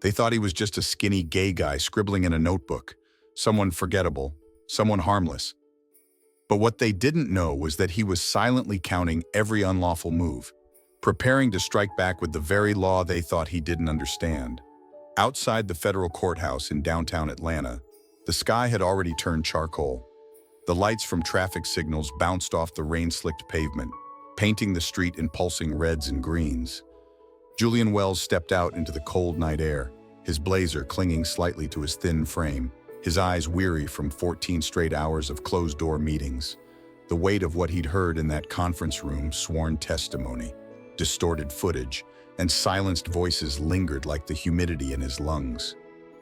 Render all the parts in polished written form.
They thought he was just a skinny gay guy scribbling in a notebook, someone forgettable, someone harmless. But what they didn't know was that he was silently counting every unlawful move, preparing to strike back with the very law they thought he didn't understand. Outside the federal courthouse in downtown Atlanta, the sky had already turned charcoal. The lights from traffic signals bounced off the rain-slicked pavement, painting the street in pulsing reds and greens. Julian Wells stepped out into the cold night air, his blazer clinging slightly to his thin frame, his eyes weary from 14 straight hours of closed-door meetings. The weight of what he'd heard in that conference room, sworn testimony, distorted footage, and silenced voices lingered like the humidity in his lungs.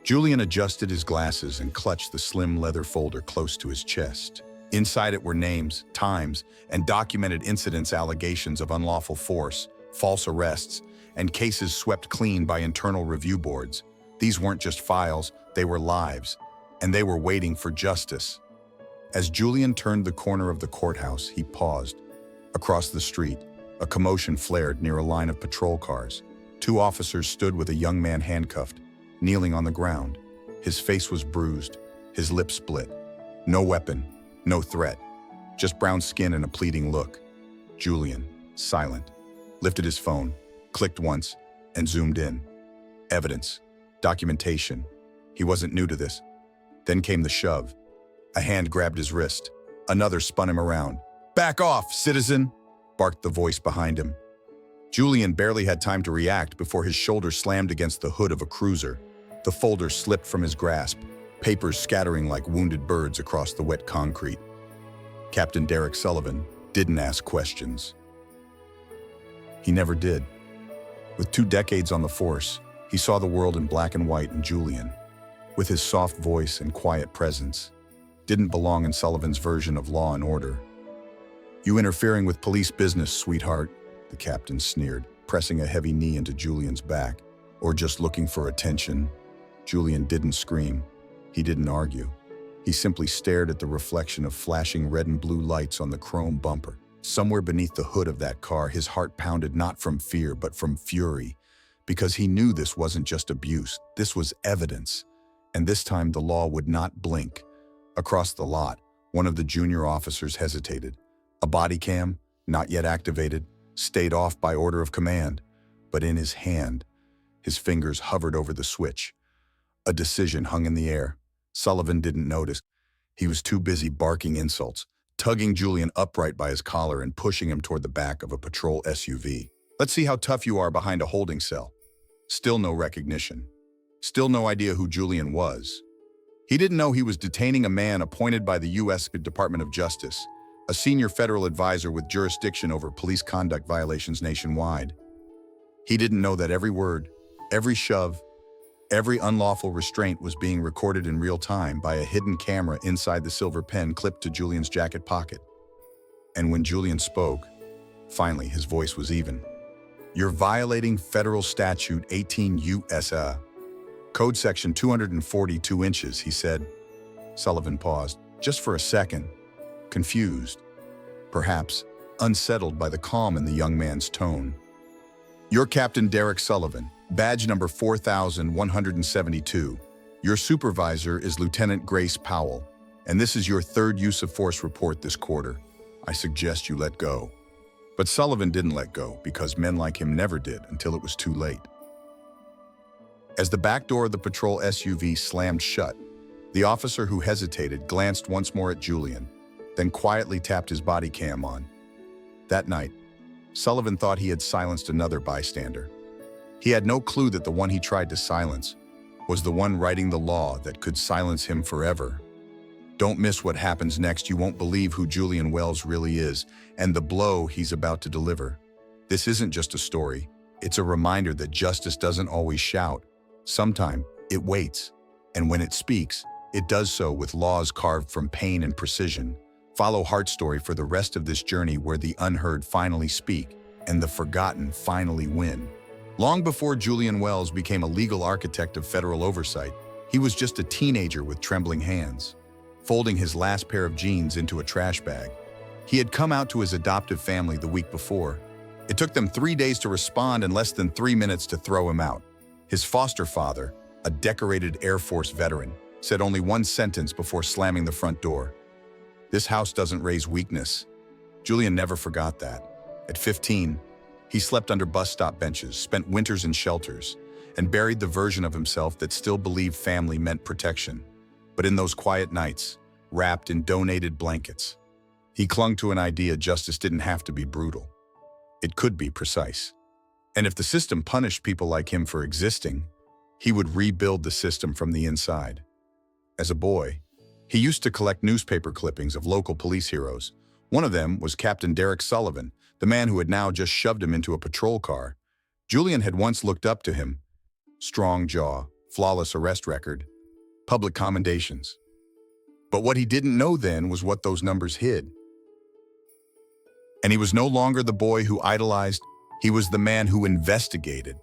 Julian adjusted his glasses and clutched the slim leather folder close to his chest. Inside it were names, times, and documented incidents, allegations of unlawful force, false arrests, and cases swept clean by internal review boards. These weren't just files, they were lives, and they were waiting for justice. As Julian turned the corner of the courthouse, he paused. Across the street, a commotion flared near a line of patrol cars. Two officers stood with a young man handcuffed, kneeling on the ground. His face was bruised, his lips split. No weapon, no threat, just brown skin and a pleading look. Julian, silent, lifted his phone, clicked once, and zoomed in. Evidence, documentation. He wasn't new to this. Then came the shove. A hand grabbed his wrist. Another spun him around. "Back off, citizen!" barked the voice behind him. Julian barely had time to react before his shoulder slammed against the hood of a cruiser. The folder slipped from his grasp, papers scattering like wounded birds across the wet concrete. Captain Derek Sullivan didn't ask questions. He never did. With 2 decades on the force, he saw the world in black and white, and Julian, with his soft voice and quiet presence, didn't belong in Sullivan's version of law and order. "You interfering with police business, sweetheart," the captain sneered, pressing a heavy knee into Julian's back. "Or just looking for attention?" Julian didn't scream. He didn't argue. He simply stared at the reflection of flashing red and blue lights on the chrome bumper. Somewhere beneath the hood of that car, his heart pounded not from fear but from fury, because he knew this wasn't just abuse, this was evidence. And this time the law would not blink. Across the lot, one of the junior officers hesitated. A body cam, not yet activated, stayed off by order of command. But in his hand, his fingers hovered over the switch. A decision hung in the air. Sullivan didn't notice. He was too busy barking insults, tugging Julian upright by his collar and pushing him toward the back of a patrol SUV. "Let's see how tough you are behind a holding cell." Still no recognition. Still no idea who Julian was. He didn't know he was detaining a man appointed by the U.S. Department of Justice, a senior federal advisor with jurisdiction over police conduct violations nationwide. He didn't know that every word, every shove, every unlawful restraint was being recorded in real time by a hidden camera inside the silver pen clipped to Julian's jacket pocket. And when Julian spoke, finally his voice was even. "You're violating federal statute 18 U.S.A. Code section 242 inches, he said. Sullivan paused, just for a second, confused, perhaps unsettled by the calm in the young man's tone. "You're Captain Derek Sullivan, badge number 4172. Your supervisor is Lieutenant Grace Powell, and this is your 3rd use of force report this quarter. I suggest you let go." But Sullivan didn't let go, because men like him never did until it was too late. As the back door of the patrol SUV slammed shut, the officer who hesitated glanced once more at Julian, then quietly tapped his body cam on. That night, Sullivan thought he had silenced another bystander. He had no clue that the one he tried to silence was the one writing the law that could silence him forever. Don't miss what happens next. You won't believe who Julian Wells really is and the blow he's about to deliver. This isn't just a story. It's a reminder that justice doesn't always shout. Sometimes it waits, and when it speaks, it does so with laws carved from pain and precision. Follow Heart's story for the rest of this journey where the unheard finally speak and the forgotten finally win. Long before Julian Wells became a legal architect of federal oversight, he was just a teenager with trembling hands, folding his last pair of jeans into a trash bag. He had come out to his adoptive family the week before. It took them 3 days to respond and less than 3 minutes to throw him out. His foster father, a decorated Air Force veteran, said only one sentence before slamming the front door. "This house doesn't raise weakness." Julian never forgot that. At 15, he slept under bus stop benches, spent winters in shelters, and buried the version of himself that still believed family meant protection. But in those quiet nights, wrapped in donated blankets, he clung to an idea: justice didn't have to be brutal. It could be precise. And if the system punished people like him for existing, he would rebuild the system from the inside. As a boy, he used to collect newspaper clippings of local police heroes. One of them was Captain Derek Sullivan, the man who had now just shoved him into a patrol car. Julian had once looked up to him. Strong jaw, flawless arrest record, public commendations. But what he didn't know then was what those numbers hid. And he was no longer the boy who idolized, he was the man who investigated.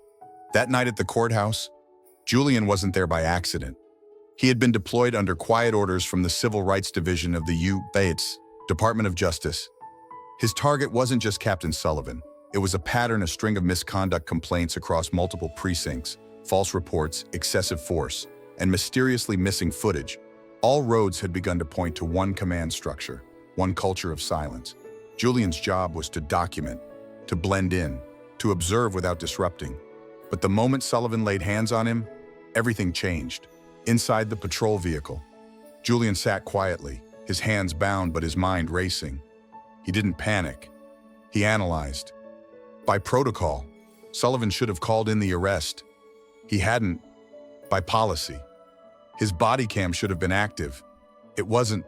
That night at the courthouse, Julian wasn't there by accident. He had been deployed under quiet orders from the Civil Rights Division of the U.S. Department of Justice. His target wasn't just Captain Sullivan. It was a string of misconduct complaints across multiple precincts, false reports, excessive force, and mysteriously missing footage. All roads had begun to point to one command structure, one culture of silence. Julian's job was to document, to blend in, to observe without disrupting. But the moment Sullivan laid hands on him, everything changed. Inside the patrol vehicle, Julian sat quietly, his hands bound but his mind racing. He didn't panic. He analyzed. By protocol, Sullivan should have called in the arrest. He hadn't. By policy, his body cam should have been active. It wasn't.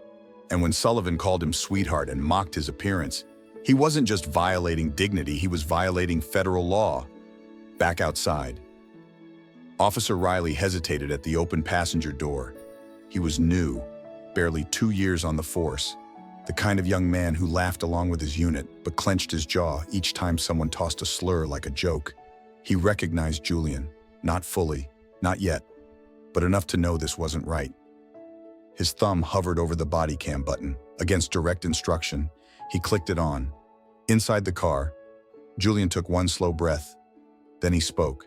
And when Sullivan called him sweetheart and mocked his appearance, he wasn't just violating dignity, he was violating federal law. Back outside, Officer Riley hesitated at the open passenger door. He was new, barely 2 years on the force, the kind of young man who laughed along with his unit but clenched his jaw each time someone tossed a slur like a joke. He recognized Julian, not fully, not yet, but enough to know this wasn't right. His thumb hovered over the body cam button. Against direct instruction, he clicked it on. Inside the car, Julian took one slow breath. Then he spoke.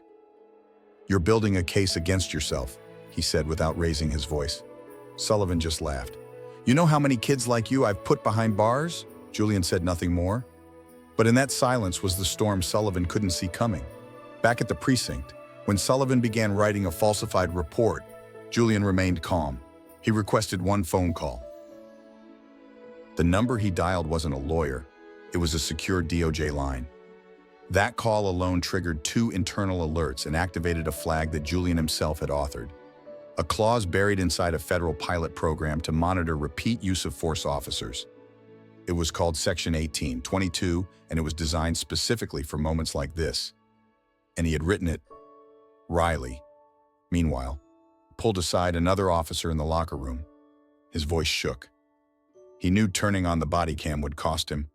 "You're building a case against yourself," he said without raising his voice. Sullivan just laughed. "You know how many kids like you I've put behind bars?" Julian said nothing more. But in that silence was the storm Sullivan couldn't see coming. Back at the precinct, when Sullivan began writing a falsified report, Julian remained calm. He requested one phone call. The number he dialed wasn't a lawyer. It was a secure DOJ line. That call alone triggered 2 internal alerts and activated a flag that Julian himself had authored. A clause buried inside a federal pilot program to monitor repeat use of force officers. It was called Section 1822, and it was designed specifically for moments like this. And he had written it. Riley, meanwhile, pulled aside another officer in the locker room. His voice shook. He knew turning on the body cam would cost him,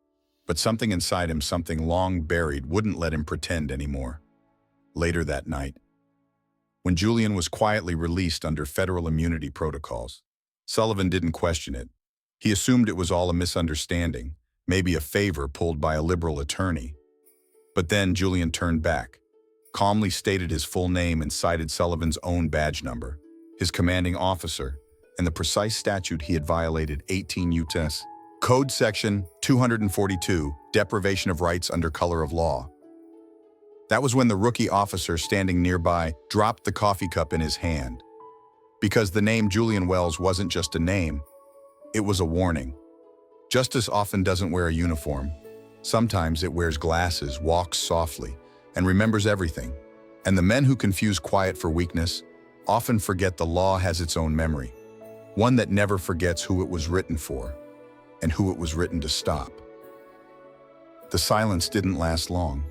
but something inside him, something long buried, wouldn't let him pretend anymore. Later that night, when Julian was quietly released under federal immunity protocols, Sullivan didn't question it. He assumed it was all a misunderstanding, maybe a favor pulled by a liberal attorney. But then Julian turned back, calmly stated his full name and cited Sullivan's own badge number, his commanding officer, and the precise statute he had violated, 18 U.S. Code Section 242, Deprivation of Rights under Color of Law. That was when the rookie officer standing nearby dropped the coffee cup in his hand. Because the name Julian Wells wasn't just a name, it was a warning. Justice often doesn't wear a uniform. Sometimes it wears glasses, walks softly, and remembers everything. And the men who confuse quiet for weakness often forget the law has its own memory, one that never forgets who it was written for and who it was written to stop. The silence didn't last long.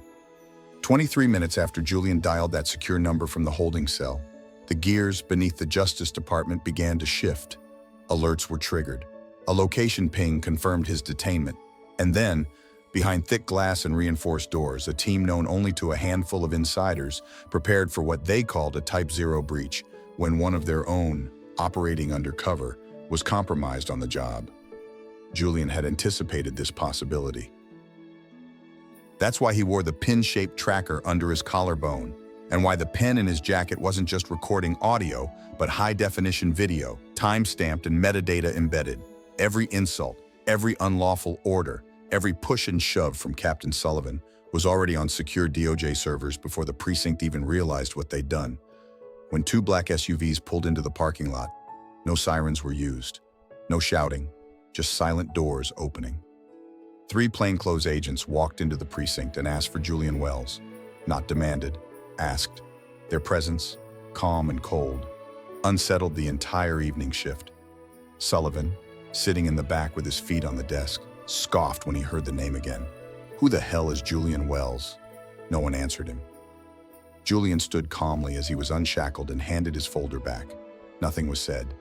23 minutes after Julian dialed that secure number from the holding cell, the gears beneath the Justice Department began to shift. Alerts were triggered. A location ping confirmed his detainment. And then, behind thick glass and reinforced doors, a team known only to a handful of insiders prepared for what they called a Type 0 breach when one of their own, operating undercover, was compromised on the job. Julian had anticipated this possibility. That's why he wore the pin-shaped tracker under his collarbone. and why the pen in his jacket wasn't just recording audio, but high-definition video, time-stamped and metadata embedded. Every insult, every unlawful order, every push and shove from Captain Sullivan was already on secure DOJ servers before the precinct even realized what they'd done. When two black SUVs pulled into the parking lot, no sirens were used, no shouting, just silent doors opening. 3 plainclothes agents walked into the precinct and asked for Julian Wells. Not demanded, asked. Their presence, calm and cold, unsettled the entire evening shift. Sullivan, sitting in the back with his feet on the desk, scoffed when he heard the name again. Who the hell is Julian Wells? No one answered him. Julian stood calmly as he was unshackled and handed his folder back. Nothing was said.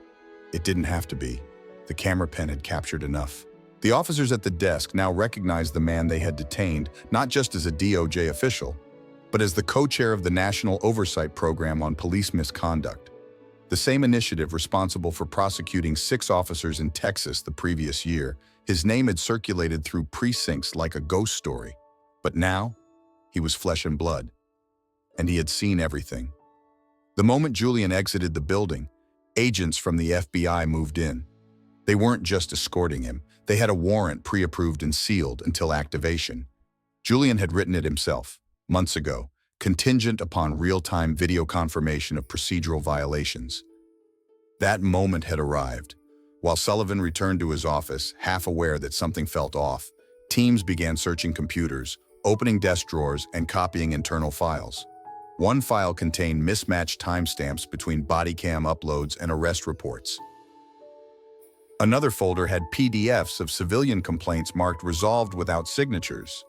It didn't have to be. The camera pen had captured enough. The officers at the desk now recognized the man they had detained, not just as a DOJ official, but as the co-chair of the National Oversight Program on Police Misconduct, the same initiative responsible for prosecuting 6 officers in Texas the previous year. His name had circulated through precincts like a ghost story. But now, he was flesh and blood, and he had seen everything. The moment Julian exited the building, agents from the FBI moved in. They weren't just escorting him. They had a warrant pre-approved and sealed until activation. Julian had written it himself, months ago, contingent upon real-time video confirmation of procedural violations. That moment had arrived. While Sullivan returned to his office, half aware that something felt off, teams began searching computers, opening desk drawers, and copying internal files. One file contained mismatched timestamps between body cam uploads and arrest reports. Another folder had PDFs of civilian complaints marked resolved without signatures.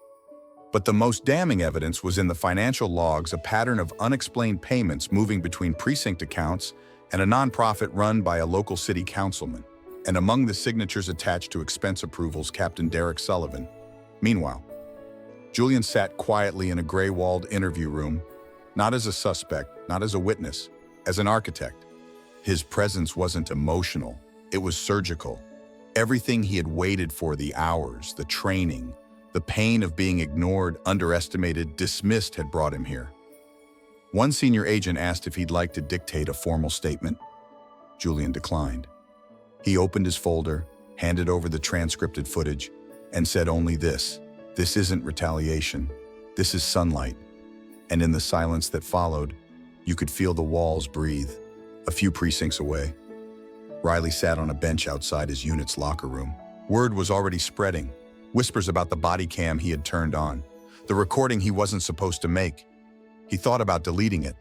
But the most damning evidence was in the financial logs, a pattern of unexplained payments moving between precinct accounts and a nonprofit run by a local city councilman. And among the signatures attached to expense approvals, Captain Derek Sullivan. Meanwhile, Julian sat quietly in a gray-walled interview room, not as a suspect, not as a witness, as an architect. His presence wasn't emotional, it was surgical. Everything he had waited for, the hours, the training, the pain of being ignored, underestimated, dismissed, had brought him here. One senior agent asked if he'd like to dictate a formal statement. Julian declined. He opened his folder, handed over the transcripted footage, and said only this: "This isn't retaliation. This is sunlight." And in the silence that followed, you could feel the walls breathe. A few precincts away, Riley sat on a bench outside his unit's locker room. Word was already spreading. Whispers about the body cam he had turned on, the recording he wasn't supposed to make. He thought about deleting it,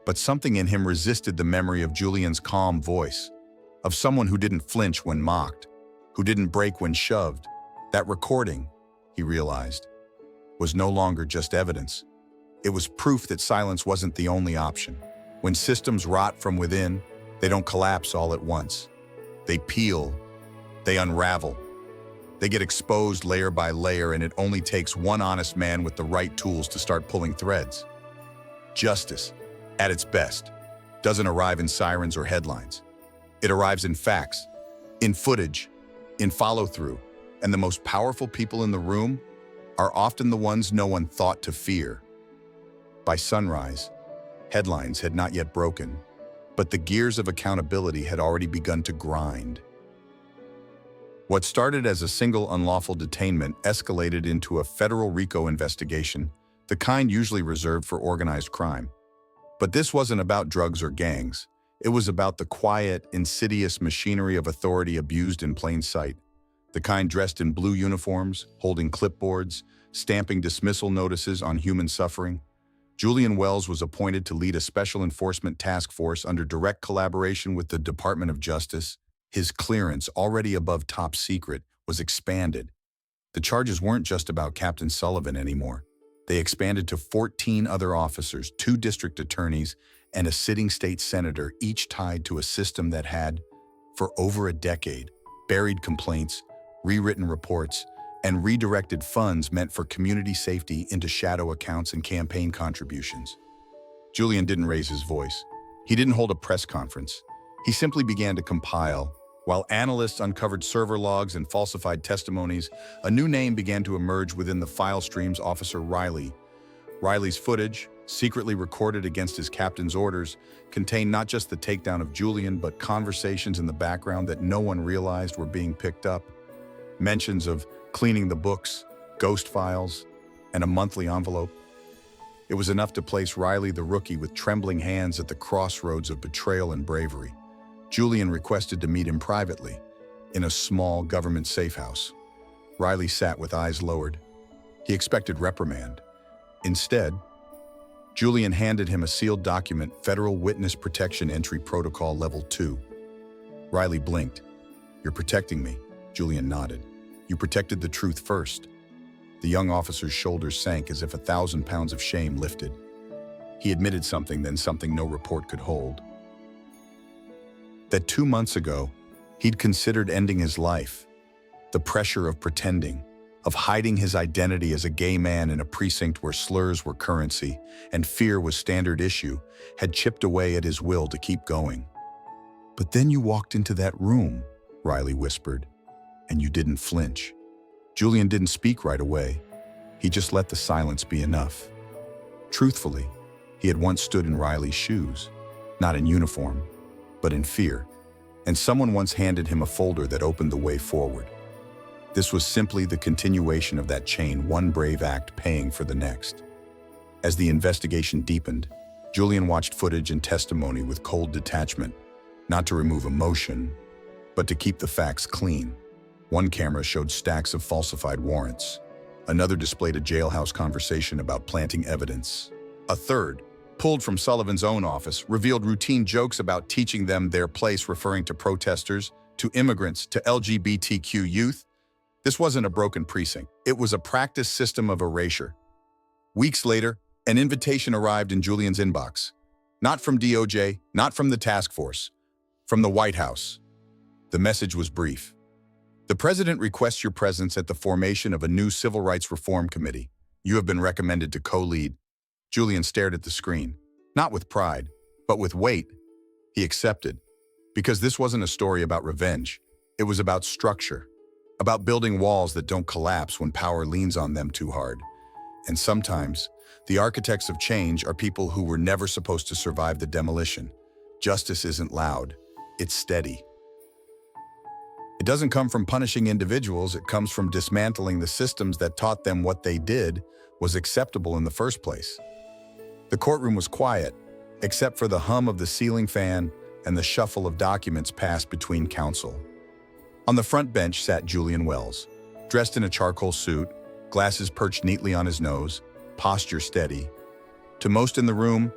but something in him resisted the memory of Julian's calm voice, of someone who didn't flinch when mocked, who didn't break when shoved. That recording, he realized, was no longer just evidence. It was proof that silence wasn't the only option. When systems rot from within, they don't collapse all at once. They peel, they unravel. They get exposed layer by layer, and it only takes one honest man with the right tools to start pulling threads. Justice, at its best, doesn't arrive in sirens or headlines. It arrives in facts, in footage, in follow-through, and the most powerful people in the room are often the ones no one thought to fear. By sunrise, headlines had not yet broken, but the gears of accountability had already begun to grind. What started as a single unlawful detainment escalated into a federal RICO investigation, the kind usually reserved for organized crime. But this wasn't about drugs or gangs. It was about the quiet, insidious machinery of authority abused in plain sight. The kind dressed in blue uniforms, holding clipboards, stamping dismissal notices on human suffering. Julian Wells was appointed to lead a special enforcement task force under direct collaboration with the Department of Justice. His clearance, already above top secret, was expanded. The charges weren't just about Captain Sullivan anymore. They expanded to 14 other officers, 2 district attorneys, and a sitting state senator, each tied to a system that had, for over a decade, buried complaints, rewritten reports, and redirected funds meant for community safety into shadow accounts and campaign contributions. Julian didn't raise his voice. He didn't hold a press conference. He simply began to compile. While analysts uncovered server logs and falsified testimonies, a new name began to emerge within the file streams: Officer Riley. Riley's footage, secretly recorded against his captain's orders, contained not just the takedown of Julian, but conversations in the background that no one realized were being picked up. Mentions of cleaning the books, ghost files, and a monthly envelope. It was enough to place Riley the rookie with trembling hands at the crossroads of betrayal and bravery. Julian requested to meet him privately, in a small government safe house. Riley sat with eyes lowered. He expected reprimand. Instead, Julian handed him a sealed document, Federal Witness Protection Entry Protocol Level 2. Riley blinked. "You're protecting me," Julian nodded. "You protected the truth first." The young officer's shoulders sank as if 1,000 pounds of shame lifted. He admitted something, then something no report could hold. That 2 months ago, he'd considered ending his life. The pressure of pretending, of hiding his identity as a gay man in a precinct where slurs were currency and fear was standard issue, had chipped away at his will to keep going. "But then you walked into that room," Riley whispered, "and you didn't flinch." Julian didn't speak right away. He just let the silence be enough. Truthfully, he had once stood in Riley's shoes, not in uniform, but in fear, and someone once handed him a folder that opened the way forward. This was simply the continuation of that chain, one brave act paying for the next. As the investigation deepened, Julian watched footage and testimony with cold detachment, not to remove emotion, but to keep the facts clean. One camera showed stacks of falsified warrants. Another displayed a jailhouse conversation about planting evidence. A third, pulled from Sullivan's own office, revealed routine jokes about teaching them their place, referring to protesters, to immigrants, to LGBTQ youth. This wasn't a broken precinct. It was a practice system of erasure. Weeks later, an invitation arrived in Julian's inbox. Not from DOJ, not from the task force, from the White House. The message was brief. "The President requests your presence at the formation of a new Civil Rights Reform Committee. You have been recommended to co-lead." Julian stared at the screen, not with pride, but with weight. He accepted, because this wasn't a story about revenge. It was about structure, about building walls that don't collapse when power leans on them too hard. And sometimes, the architects of change are people who were never supposed to survive the demolition. Justice isn't loud, it's steady. It doesn't come from punishing individuals, it comes from dismantling the systems that taught them what they did was acceptable in the first place. The courtroom was quiet, except for the hum of the ceiling fan and the shuffle of documents passed between counsel. On the front bench sat Julian Wells, dressed in a charcoal suit, glasses perched neatly on his nose, posture steady. To most in the room,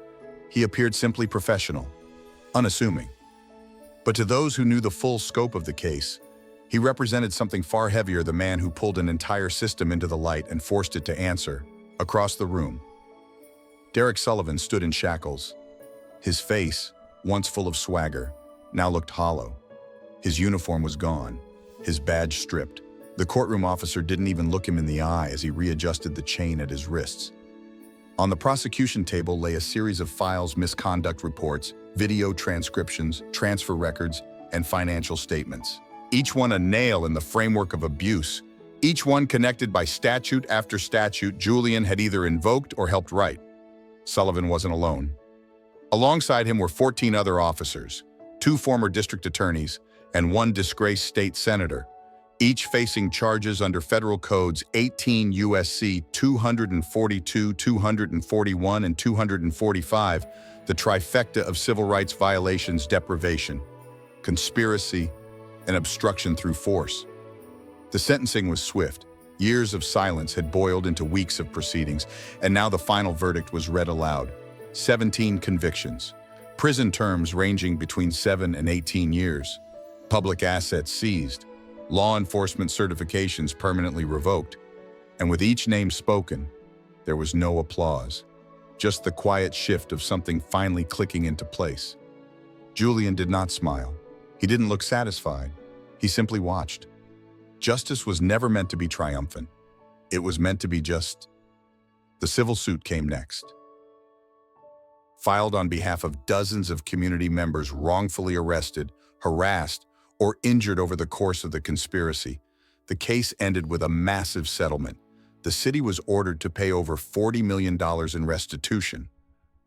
he appeared simply professional, unassuming. But to those who knew the full scope of the case, he represented something far heavier, the man who pulled an entire system into the light and forced it to answer. Across the room, Derek Sullivan stood in shackles. His face, once full of swagger, now looked hollow. His uniform was gone, his badge stripped. The courtroom officer didn't even look him in the eye as he readjusted the chain at his wrists. On the prosecution table lay a series of files, misconduct reports, video transcriptions, transfer records, and financial statements. Each one a nail in the framework of abuse, each one connected by statute after statute Julian had either invoked or helped write. Sullivan wasn't alone. Alongside him were 14 other officers, 2 former district attorneys, and 1 disgraced state senator, each facing charges under federal codes 18 U.S.C. 242, 241, and 245, the trifecta of civil rights violations: deprivation, conspiracy, and obstruction through force. The sentencing was swift. Years of silence had boiled into weeks of proceedings, and now the final verdict was read aloud. 17 convictions, prison terms ranging between 7 and 18 years, public assets seized, law enforcement certifications permanently revoked, and with each name spoken, there was no applause, just the quiet shift of something finally clicking into place. Julian did not smile. He didn't look satisfied. He simply watched. Justice was never meant to be triumphant. It was meant to be just. The civil suit came next. Filed on behalf of dozens of community members wrongfully arrested, harassed, or injured over the course of the conspiracy, the case ended with a massive settlement. The city was ordered to pay over $40 million in restitution.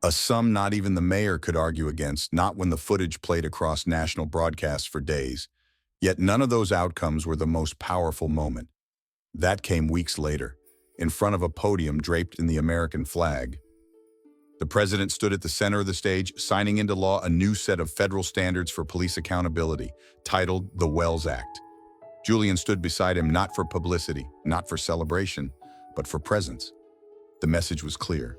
A sum not even the mayor could argue against, not when the footage played across national broadcasts for days. Yet none of those outcomes were the most powerful moment. That came weeks later, in front of a podium draped in the American flag. The president stood at the center of the stage, signing into law a new set of federal standards for police accountability, titled the Wells Act. Julian stood beside him not for publicity, not for celebration, but for presence. The message was clear.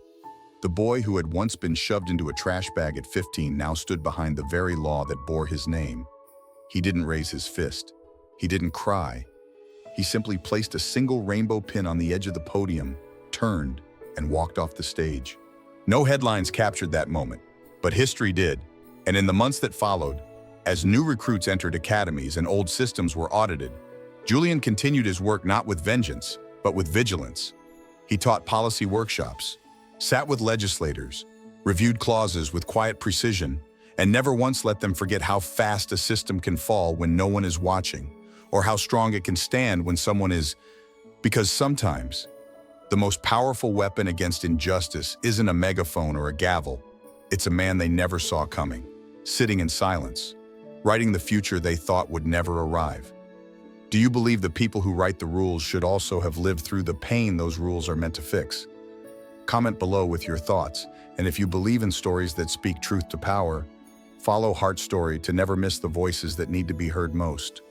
The boy who had once been shoved into a trash bag at 15 now stood behind the very law that bore his name. He didn't raise his fist. He didn't cry. He simply placed a single rainbow pin on the edge of the podium, turned, and walked off the stage. No headlines captured that moment, but history did. And in the months that followed, as new recruits entered academies and old systems were audited, Julian continued his work not with vengeance, but with vigilance. He taught policy workshops, sat with legislators, reviewed clauses with quiet precision, and never once let them forget how fast a system can fall when no one is watching, or how strong it can stand when someone is. Because sometimes, the most powerful weapon against injustice isn't a megaphone or a gavel. It's a man they never saw coming, sitting in silence, writing the future they thought would never arrive. Do you believe the people who write the rules should also have lived through the pain those rules are meant to fix? Comment below with your thoughts, and if you believe in stories that speak truth to power, follow Heart Story to never miss the voices that need to be heard most.